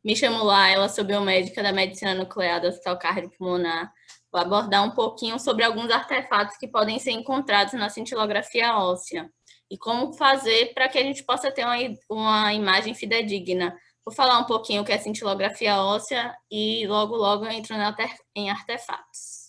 Me chamo Laila, sou biomédica da Medicina Nuclear do Hospital Cardiopulmonar. Vou abordar um pouquinho sobre alguns artefatos que podem ser encontrados na cintilografia óssea e como fazer para que a gente possa ter uma imagem fidedigna. Vou falar um pouquinho o que é cintilografia óssea e logo eu entro em artefatos.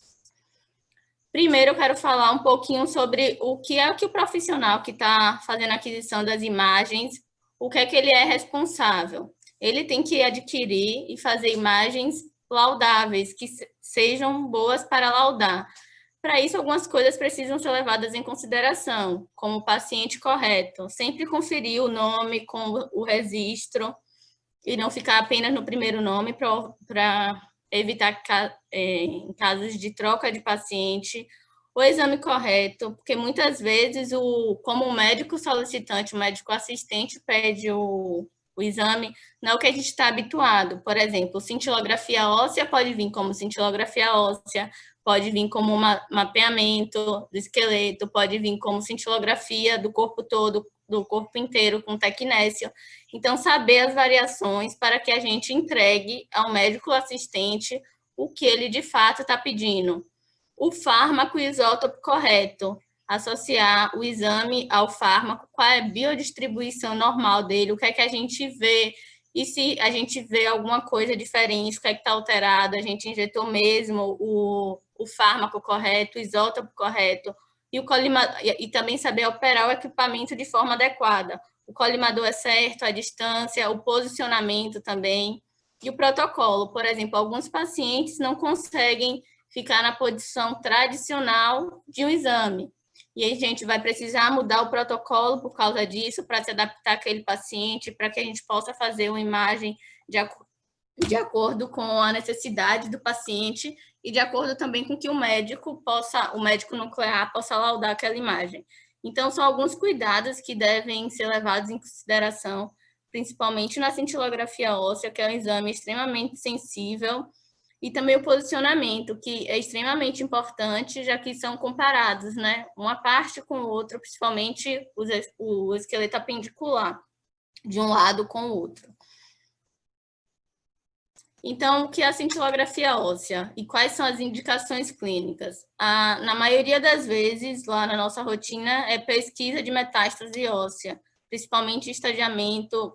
Primeiro, eu quero falar um pouquinho sobre o que é que o profissional que está fazendo a aquisição das imagens, o que é que ele é responsável. Ele tem que adquirir e fazer imagens laudáveis, que sejam boas para laudar. Para isso, algumas coisas precisam ser levadas em consideração, como o paciente correto. Sempre conferir o nome com o registro e não ficar apenas no primeiro nome para evitar em casos de troca de paciente, o exame correto, porque muitas vezes, como o médico solicitante, o médico assistente pede o exame, não é o que a gente está habituado. Por exemplo, cintilografia óssea pode vir como cintilografia óssea, pode vir como mapeamento do esqueleto, pode vir como cintilografia do corpo todo, do corpo inteiro, com tecnécio. Então, saber as variações para que a gente entregue ao médico assistente o que ele de fato está pedindo. O fármaco e o isótopo correto, associar o exame ao fármaco, qual é a biodistribuição normal dele, o que é que a gente vê, e se a gente vê alguma coisa diferente, o que é que está alterado, a gente injetou mesmo o fármaco correto, o isótopo correto, e também saber operar o equipamento de forma adequada. O colimador é certo, a distância, o posicionamento também, e o protocolo. Por exemplo, alguns pacientes não conseguem ficar na posição tradicional de um exame. E aí a gente vai precisar mudar o protocolo por causa disso, para se adaptar àquele paciente, para que a gente possa fazer uma imagem de acordo com a necessidade do paciente e de acordo também com que o médico nuclear possa laudar aquela imagem. Então, são alguns cuidados que devem ser levados em consideração, principalmente na cintilografia óssea, que é um exame extremamente sensível, e também o posicionamento, que é extremamente importante, já que são comparados, né? Uma parte com o outro, principalmente o esqueleto apendicular, de um lado com o outro. Então, o que é a cintilografia óssea e quais são as indicações clínicas? Na maioria das vezes, lá na nossa rotina, é pesquisa de metástase óssea, principalmente estadiamento,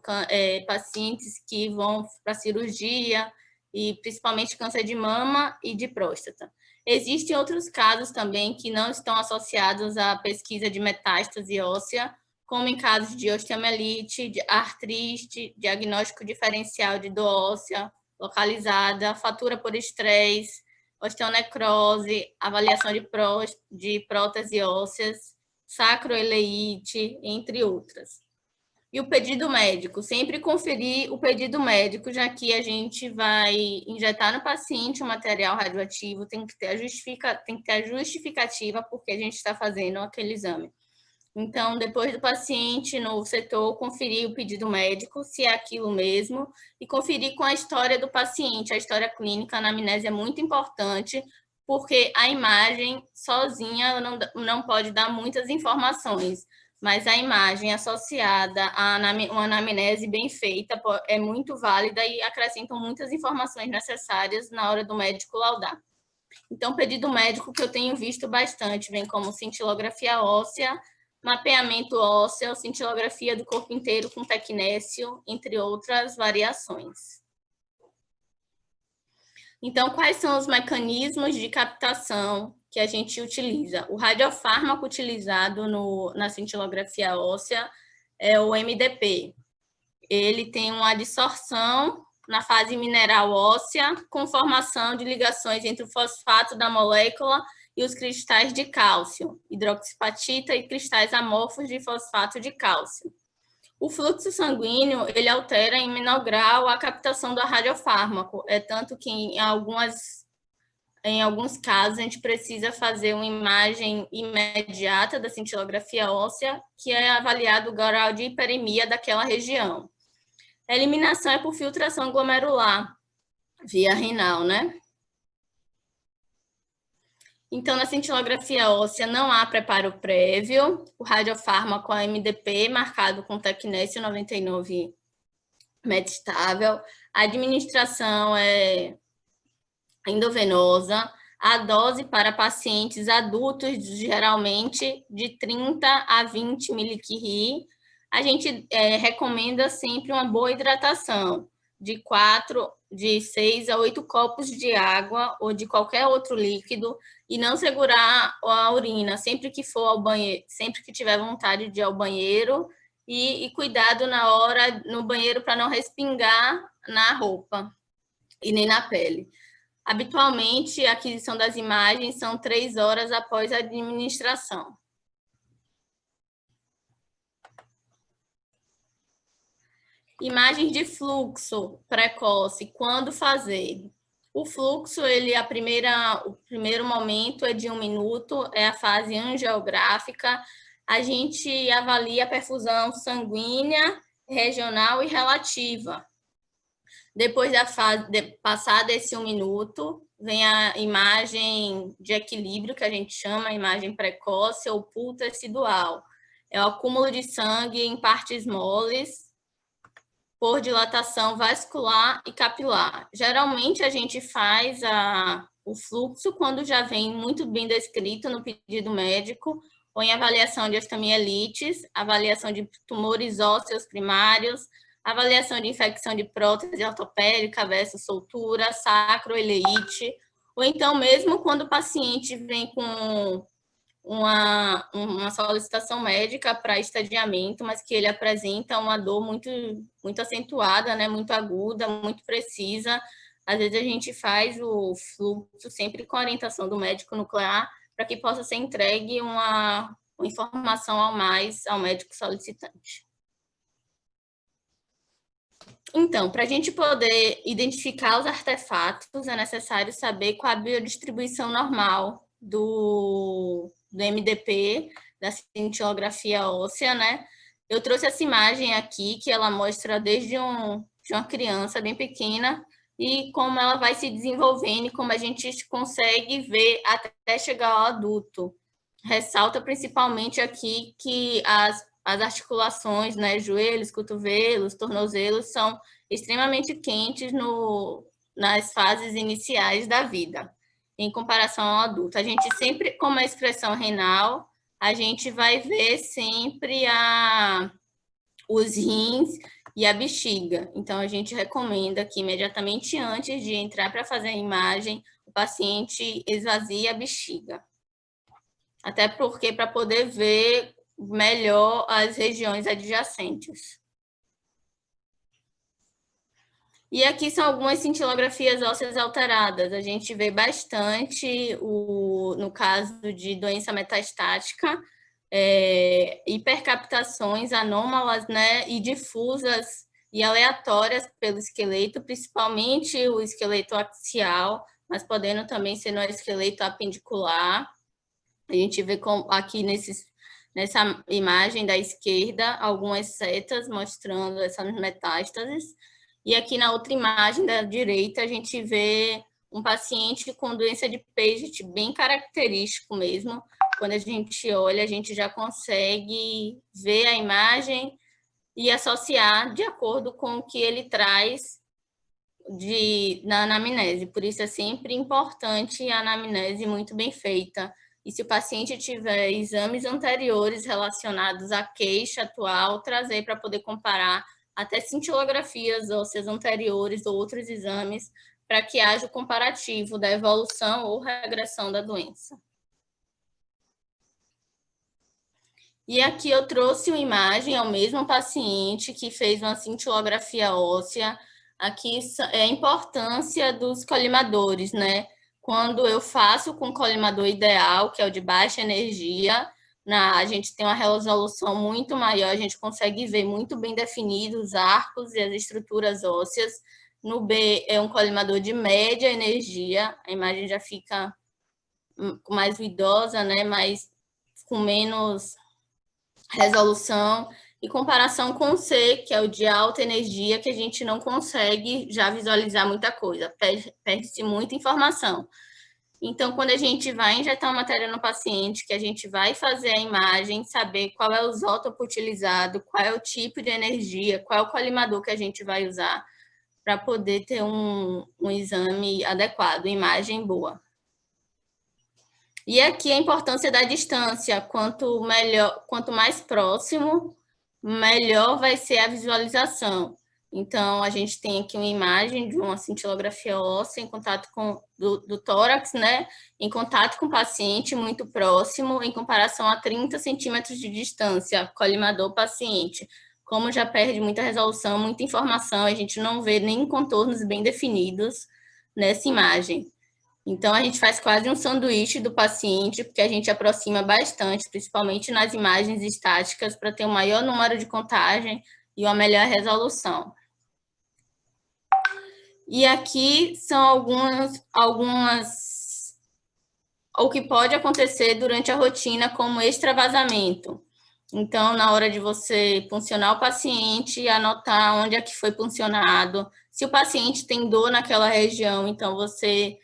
pacientes que vão para cirurgia, e principalmente câncer de mama e de próstata. Existem outros casos também que não estão associados à pesquisa de metástase óssea, como em casos de osteomielite, de artrite, diagnóstico diferencial de dor óssea localizada, fratura por estresse, osteonecrose, avaliação de prótese ósseas, sacroileite, entre outras. E o pedido médico, sempre conferir o pedido médico, já que a gente vai injetar no paciente um material radioativo, tem que ter a justificativa porque a gente está fazendo aquele exame. Então, depois do paciente no setor, conferir o pedido médico, se é aquilo mesmo, e conferir com a história do paciente. A história clínica, a anamnese é muito importante, porque a imagem sozinha não pode dar muitas informações, mas a imagem associada a uma anamnese bem feita é muito válida e acrescentam muitas informações necessárias na hora do médico laudar. Então, pedido médico que eu tenho visto bastante vem como cintilografia óssea, mapeamento ósseo, cintilografia do corpo inteiro com tecnécio, entre outras variações. Então, quais são os mecanismos de captação que a gente utiliza? O radiofármaco utilizado na cintilografia óssea é o MDP. Ele tem uma adsorção na fase mineral óssea, com formação de ligações entre o fosfato da molécula e os cristais de cálcio, hidroxipatita e cristais amorfos de fosfato de cálcio. O fluxo sanguíneo, ele altera em menor grau a captação do radiofármaco, tanto que em alguns casos a gente precisa fazer uma imagem imediata da cintilografia óssea, que é avaliado o grau de hiperemia daquela região. A eliminação é por filtração glomerular, via renal, né? Então, na cintilografia óssea não há preparo prévio. O radiofármaco é MDP, marcado com tecnécio 99 metastável. A administração é endovenosa. A dose para pacientes adultos, geralmente, de 30 a 20 mg. A gente recomenda sempre uma boa hidratação, de 6 a 8 copos de água ou de qualquer outro líquido, e não segurar a urina sempre que for ao banheiro, sempre que tiver vontade de ir ao banheiro, e cuidado na hora no banheiro para não respingar na roupa e nem na pele. Habitualmente, a aquisição das imagens são 3 horas após a administração. Imagens de fluxo precoce, quando fazer? O fluxo, o primeiro momento é de 1 minuto, é a fase angiográfica. A gente avalia a perfusão sanguínea, regional e relativa. Depois da fase, passado esse 1 minuto, vem a imagem de equilíbrio, que a gente chama a imagem precoce ou pool tecidual. É o acúmulo de sangue em partes moles por dilatação vascular e capilar. Geralmente, a gente faz o fluxo quando já vem muito bem descrito no pedido médico, ou em avaliação de osteomielites, avaliação de tumores ósseos primários, avaliação de infecção de prótese ortopédica versus soltura, sacroileite, ou então mesmo quando o paciente vem com uma solicitação médica para estadiamento, mas que ele apresenta uma dor muito acentuada, né, muito aguda, muito precisa. Às vezes a gente faz o fluxo sempre com a orientação do médico nuclear para que possa ser entregue uma informação a mais ao médico solicitante. Então, para a gente poder identificar os artefatos, é necessário saber qual a biodistribuição normal do MDP, da cintilografia óssea, né? Eu trouxe essa imagem aqui, que ela mostra desde uma criança bem pequena e como ela vai se desenvolvendo e como a gente consegue ver até chegar ao adulto. Ressalta principalmente aqui que as articulações, né, joelhos, cotovelos, tornozelos, são extremamente quentes nas fases iniciais da vida, em comparação ao adulto. A gente sempre, como a excreção renal, a gente vai ver sempre os rins e a bexiga. Então, a gente recomenda que imediatamente antes de entrar para fazer a imagem, o paciente esvazie a bexiga. Até porque para poder ver melhor as regiões adjacentes. E aqui são algumas cintilografias ósseas alteradas. A gente vê bastante, no caso de doença metastática, hipercaptações anômalas, né, e difusas e aleatórias pelo esqueleto, principalmente o esqueleto axial, mas podendo também ser no esqueleto apendicular. A gente vê aqui nessa imagem da esquerda algumas setas mostrando essas metástases. E aqui na outra imagem da direita a gente vê um paciente com doença de Paget bem característico mesmo. Quando a gente olha, a gente já consegue ver a imagem e associar de acordo com o que ele traz na anamnese. Por isso é sempre importante a anamnese muito bem feita. E se o paciente tiver exames anteriores relacionados à queixa atual, trazer para poder comparar até cintilografias ósseas anteriores ou outros exames, para que haja o comparativo da evolução ou regressão da doença. E aqui eu trouxe uma imagem ao mesmo paciente que fez uma cintilografia óssea. Aqui é a importância dos colimadores, né? Quando eu faço com colimador ideal, que é o de baixa energia, a gente tem uma resolução muito maior, a gente consegue ver muito bem definidos os arcos e as estruturas ósseas. No B é um colimador de média energia, a imagem já fica mais ruidosa, né? Mas com menos resolução, em comparação com o C, que é o de alta energia, que a gente não consegue já visualizar muita coisa, perde-se muita informação. Então, quando a gente vai injetar uma matéria no paciente, que a gente vai fazer a imagem, saber qual é o isótopo utilizado, qual é o tipo de energia, qual é o colimador que a gente vai usar, para poder ter um exame adequado, imagem boa. E aqui a importância da distância, quanto mais próximo, melhor vai ser a visualização. Então, a gente tem aqui uma imagem de uma cintilografia óssea em contato com do tórax, né? Em contato com o paciente, muito próximo, em comparação a 30 centímetros de distância, colimador-paciente. Como já perde muita resolução, muita informação, a gente não vê nem contornos bem definidos nessa imagem. Então, a gente faz quase um sanduíche do paciente, porque a gente aproxima bastante, principalmente nas imagens estáticas, para ter um maior número de contagem e uma melhor resolução. E aqui são algumas o que pode acontecer durante a rotina, como extravasamento. Então, na hora de você puncionar o paciente, anotar onde é que foi puncionado. Se o paciente tem dor naquela região, então você...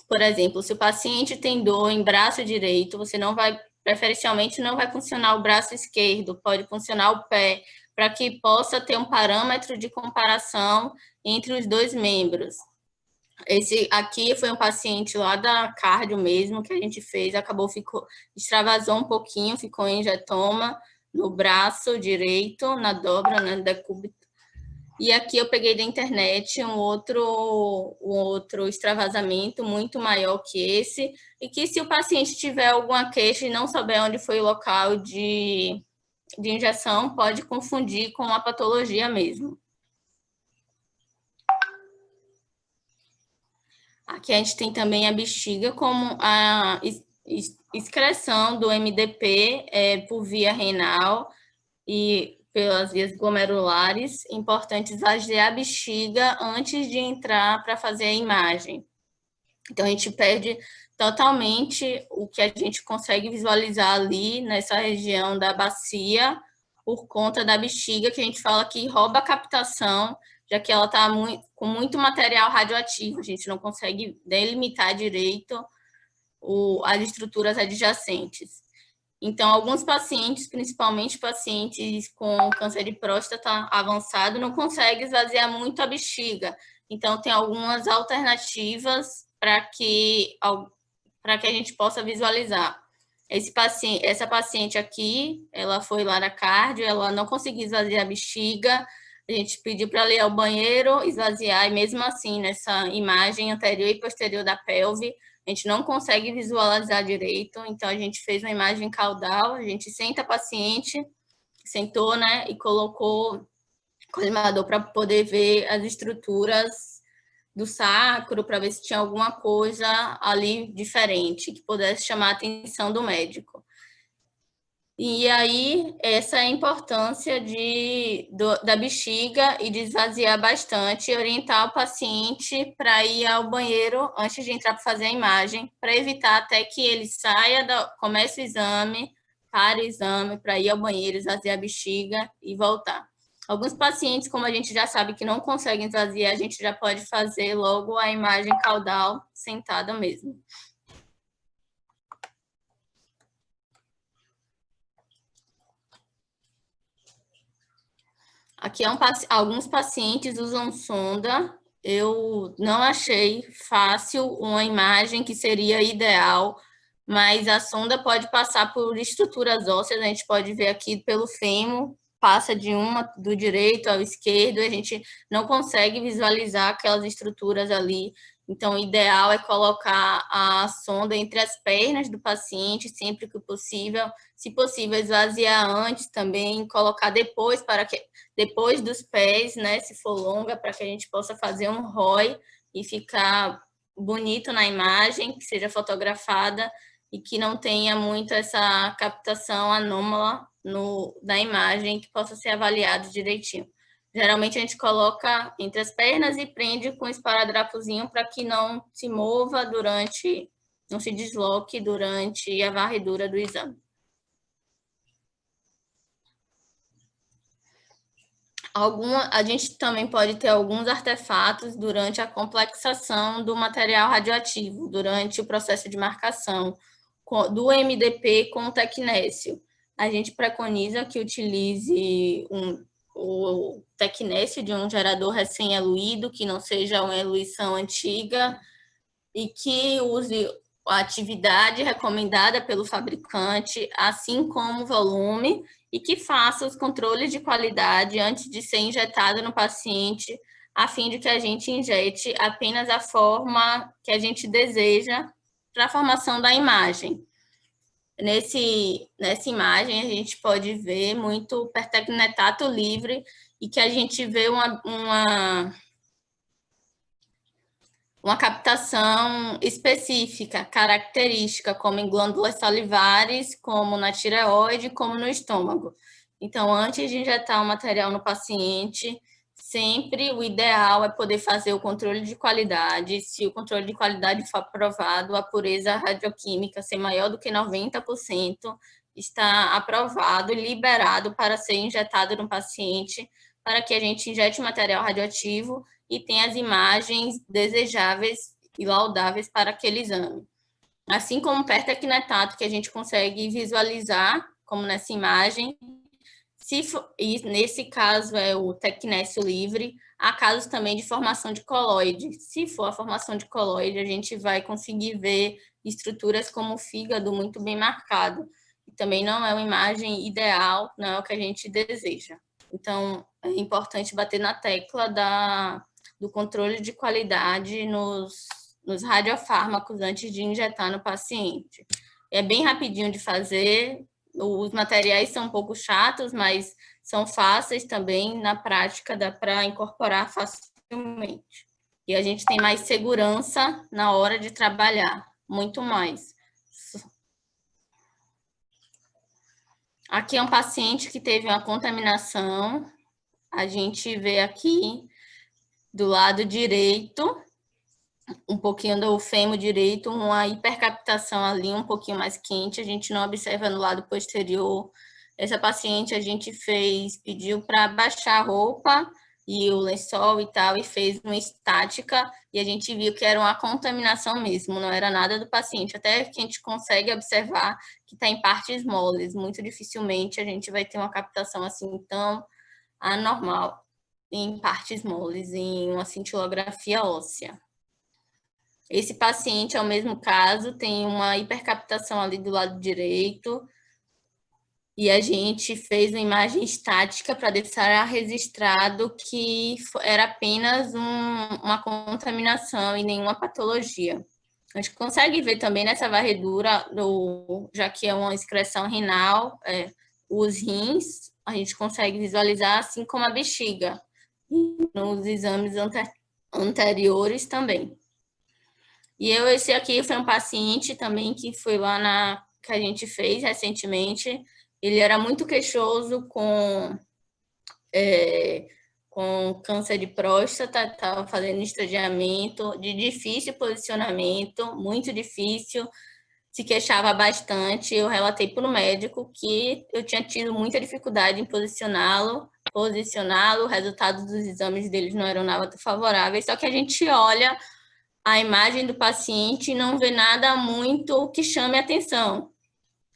Por exemplo, se o paciente tem dor em braço direito, você não vai, preferencialmente, não vai funcionar o braço esquerdo, pode funcionar o pé, para que possa ter um parâmetro de comparação entre os dois membros. Esse aqui foi um paciente lá da cardio mesmo, que a gente fez, extravasou um pouquinho, ficou em hematoma no braço direito, na dobra, né, decúbito. E aqui eu peguei da internet um outro extravasamento muito maior que esse, e que se o paciente tiver alguma queixa e não souber onde foi o local de injeção, pode confundir com a patologia mesmo. Aqui a gente tem também a bexiga como a excreção do MDP por via renal e pelas vias glomerulares. Importante esvaziar a bexiga antes de entrar para fazer a imagem. Então, a gente perde totalmente o que a gente consegue visualizar ali nessa região da bacia por conta da bexiga, que a gente fala que rouba a captação, já que ela está com muito material radioativo. A gente não consegue delimitar direito as estruturas adjacentes. Então, alguns pacientes, principalmente pacientes com câncer de próstata avançado, não conseguem esvaziar muito a bexiga. Então, tem algumas alternativas para que a gente possa visualizar. Essa paciente aqui, ela foi lá na cardio, ela não conseguiu esvaziar a bexiga, a gente pediu para ela ir ao banheiro, esvaziar, e mesmo assim, nessa imagem anterior e posterior da pelve, a gente não consegue visualizar direito, então a gente fez uma imagem caudal, a gente senta a paciente, sentou, né, e colocou colimador para poder ver as estruturas do sacro, para ver se tinha alguma coisa ali diferente que pudesse chamar a atenção do médico. E aí, essa é a importância da bexiga e de esvaziar bastante, e orientar o paciente para ir ao banheiro antes de entrar para fazer a imagem, para evitar até que ele comece o exame, pare o exame, para ir ao banheiro, esvaziar a bexiga e voltar. Alguns pacientes, como a gente já sabe que não conseguem esvaziar, a gente já pode fazer logo a imagem caudal sentada mesmo. Aqui alguns pacientes usam sonda. Eu não achei fácil uma imagem que seria ideal, mas a sonda pode passar por estruturas ósseas. A gente pode ver aqui pelo fêmur, passa do direito ao esquerdo, e a gente não consegue visualizar aquelas estruturas ali. Então, o ideal é colocar a sonda entre as pernas do paciente, sempre que possível. Se possível, esvaziar antes também, colocar depois dos pés, né, se for longa, para que a gente possa fazer um ROI e ficar bonito na imagem, que seja fotografada e que não tenha muito essa captação anômala da imagem, que possa ser avaliado direitinho. Geralmente a gente coloca entre as pernas e prende com um esparadrapozinho para que não se mova não se desloque durante a varredura do exame. A gente também pode ter alguns artefatos durante a complexação do material radioativo, durante o processo de marcação do MDP com o tecnécio. A gente preconiza que utilize o tecnécio de um gerador recém-eluído, que não seja uma eluição antiga, e que use a atividade recomendada pelo fabricante, assim como o volume, e que faça os controles de qualidade antes de ser injetado no paciente, a fim de que a gente injete apenas a forma que a gente deseja para a formação da imagem. Nessa imagem, a gente pode ver muito pertecnetato livre e que a gente vê uma captação específica, característica, como em glândulas salivares, como na tireoide, como no estômago. Então, antes de injetar o material no paciente, sempre o ideal é poder fazer o controle de qualidade. Se o controle de qualidade for aprovado, a pureza radioquímica ser maior do que 90%, está aprovado e liberado para ser injetado no paciente, para que a gente injete o material radioativo e tem as imagens desejáveis e laudáveis para aquele exame. Assim como o pertecnetato, que a gente consegue visualizar, como nessa imagem, e nesse caso é o tecnécio livre, há casos também de formação de coloide. Se for a formação de coloide, a gente vai conseguir ver estruturas como o fígado muito bem marcado. E também não é uma imagem ideal, não é o que a gente deseja. Então, é importante bater na tecla do controle de qualidade nos radiofármacos antes de injetar no paciente. É bem rapidinho de fazer, os materiais são um pouco chatos, mas são fáceis também, na prática dá para incorporar facilmente. E a gente tem mais segurança na hora de trabalhar, muito mais. Aqui é um paciente que teve uma contaminação, a gente vê aqui do lado direito, um pouquinho do fêmur direito, uma hipercaptação ali, um pouquinho mais quente, a gente não observa no lado posterior. Essa paciente a gente pediu para baixar a roupa e o lençol e tal, e fez uma estática, e a gente viu que era uma contaminação mesmo, não era nada do paciente, até que a gente consegue observar que está em partes moles, muito dificilmente a gente vai ter uma captação assim tão anormal em partes moles, em uma cintilografia óssea. Esse paciente, ao mesmo caso, tem uma hipercaptação ali do lado direito, e a gente fez uma imagem estática para deixar registrado que era apenas uma contaminação e nenhuma patologia. A gente consegue ver também nessa varredura, já que é uma excreção renal, os rins, a gente consegue visualizar, assim como a bexiga, e nos exames anteriores também. E esse aqui foi um paciente também que foi lá que a gente fez recentemente. Ele era muito queixoso com câncer de próstata, estava fazendo estadiamento, de difícil posicionamento, muito difícil, se queixava bastante. Eu relatei para o médico que eu tinha tido muita dificuldade em posicioná-lo, o resultado dos exames deles não eram nada favoráveis, só que a gente olha a imagem do paciente e não vê nada muito que chame atenção.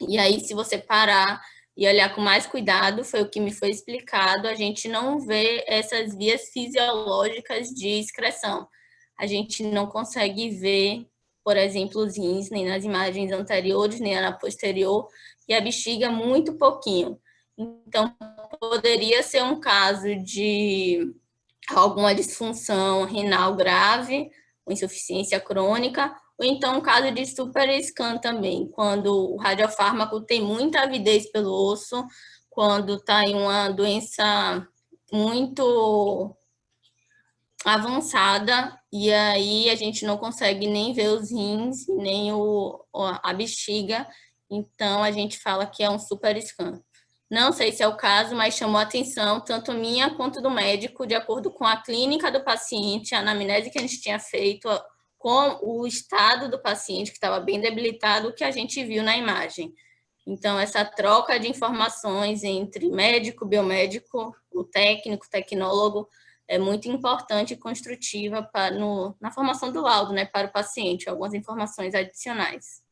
E aí, se você parar e olhar com mais cuidado, foi o que me foi explicado, a gente não vê essas vias fisiológicas de excreção. A gente não consegue ver, por exemplo, os rins, nem nas imagens anteriores, nem na posterior, e a bexiga muito pouquinho. Então, poderia ser um caso de alguma disfunção renal grave, ou insuficiência crônica, ou então um caso de super-scan também, quando o radiofármaco tem muita avidez pelo osso, quando está em uma doença muito avançada, e aí a gente não consegue nem ver os rins, nem a bexiga, então a gente fala que é um super-scan. Não sei se é o caso, mas chamou a atenção tanto minha quanto do médico, de acordo com a clínica do paciente, a anamnese que a gente tinha feito, com o estado do paciente, que estava bem debilitado, que a gente viu na imagem. Então, essa troca de informações entre médico, biomédico, o técnico, o tecnólogo, é muito importante e construtiva na formação do laudo, né, para o paciente, algumas informações adicionais.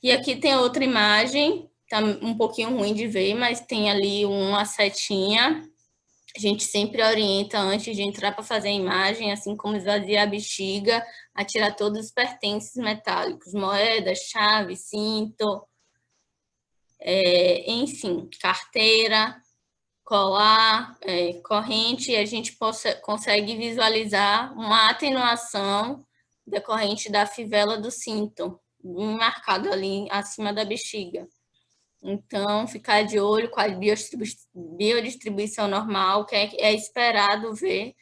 E aqui tem outra imagem, tá um pouquinho ruim de ver, mas tem ali uma setinha. A gente sempre orienta antes de entrar para fazer a imagem, assim como esvaziar a bexiga, a tirar todos os pertences metálicos, moedas, chave, cinto, enfim, carteira, colar, corrente, e a gente consegue visualizar uma atenuação decorrente da fivela do cinto, marcado ali acima da bexiga. Então, ficar de olho com a biodistribuição normal, que é esperado ver,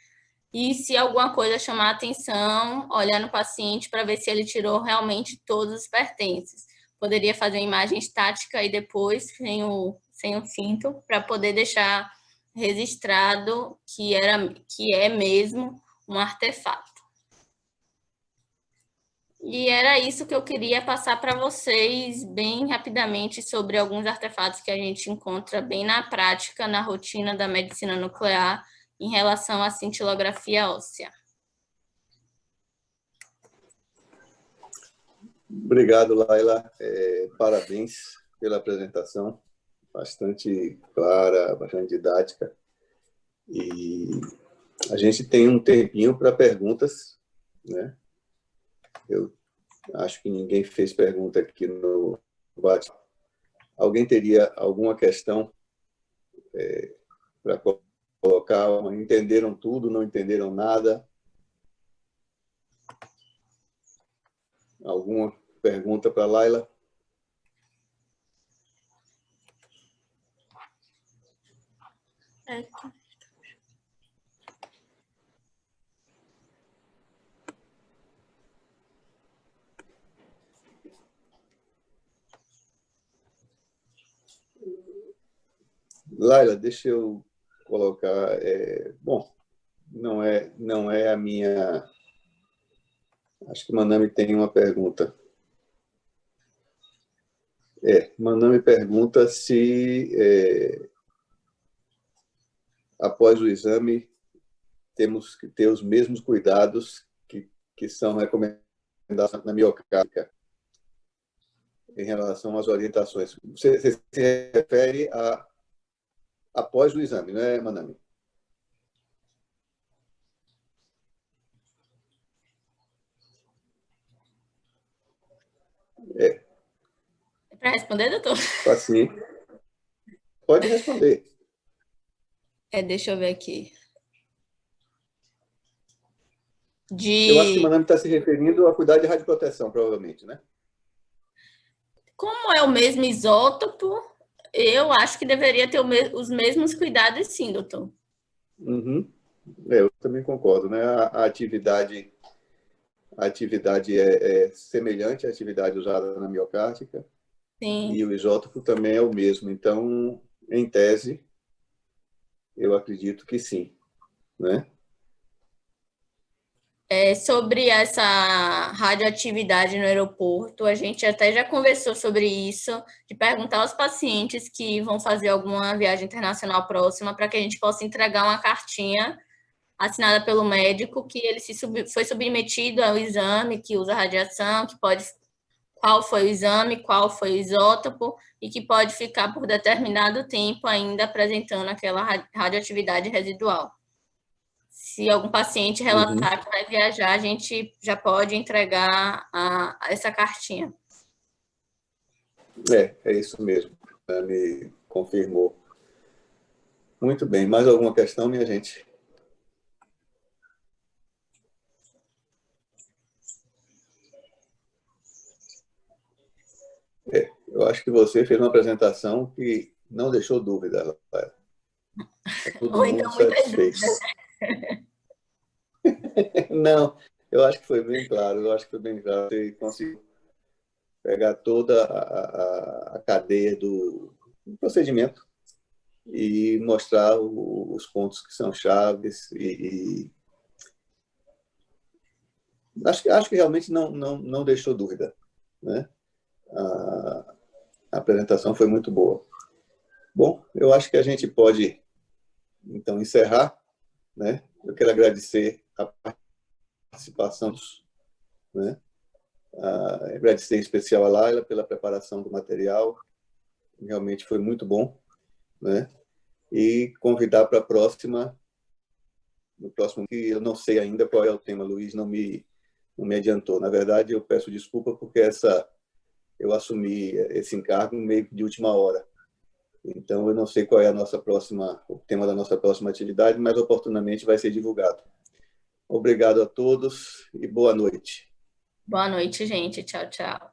e se alguma coisa chamar a atenção, olhar no paciente para ver se ele tirou realmente todos os pertences. Poderia fazer uma imagem estática e depois sem o cinto, para poder deixar registrado que é mesmo um artefato. E era isso que eu queria passar para vocês bem rapidamente sobre alguns artefatos que a gente encontra bem na prática, na rotina da medicina nuclear, em relação à cintilografia óssea. Obrigado, Laila. Parabéns pela apresentação, bastante clara, bastante didática. E a gente tem um tempinho para perguntas, né? Eu acho que ninguém fez pergunta aqui no bate. Alguém teria alguma questão para colocar? Entenderam tudo, não entenderam nada? Alguma pergunta para a Laila? Laila, deixa eu colocar... bom, não é a minha... Acho que Manami tem uma pergunta. Manami pergunta se, após o exame, temos que ter os mesmos cuidados que são recomendados na miocárdica em relação às orientações. Você se refere a após o exame, não é, Manami? É para responder, doutor? Assim, pode responder. Deixa eu ver aqui. Eu acho que o Manami está se referindo a cuidar de radioproteção, provavelmente, né? Como é o mesmo isótopo, eu acho que deveria ter os mesmos cuidados, sim, doutor. Uhum. Eu também concordo, né? A atividade é semelhante à atividade usada na miocárdica. Sim. E o isótopo também é o mesmo. Então, em tese, eu acredito que sim, né? Sobre essa radioatividade no aeroporto, a gente até já conversou sobre isso, de perguntar aos pacientes que vão fazer alguma viagem internacional próxima para que a gente possa entregar uma cartinha assinada pelo médico que ele foi submetido ao exame que usa radiação, qual foi o exame, qual foi o isótopo e que pode ficar por determinado tempo ainda apresentando aquela radioatividade residual. Se algum paciente relatar que vai viajar, a gente já pode entregar essa cartinha. É isso mesmo. Me confirmou. Muito bem. Mais alguma questão, minha gente? Eu acho que você fez uma apresentação que não deixou dúvida. Todo Ou mundo então muitas satisfeito. dúvidas. Não, eu acho que foi bem claro. Eu acho que foi bem claro. Você conseguiu pegar toda a cadeia do procedimento e mostrar os pontos que são chaves acho que realmente não deixou dúvida, né? A apresentação foi muito boa. Bom, eu acho que a gente pode, então, encerrar, né? Eu quero agradecer a participação, né? Agradecer em especial a Laila pela preparação do material, realmente foi muito bom, né? E convidar para a próxima, no próximo, que eu não sei ainda qual é o tema, Luiz não me adiantou. Na verdade, eu peço desculpa porque eu assumi esse encargo meio que de última hora. Então, eu não sei qual é o tema da nossa próxima atividade, mas oportunamente vai ser divulgado. Obrigado a todos e boa noite. Boa noite, gente. Tchau, tchau.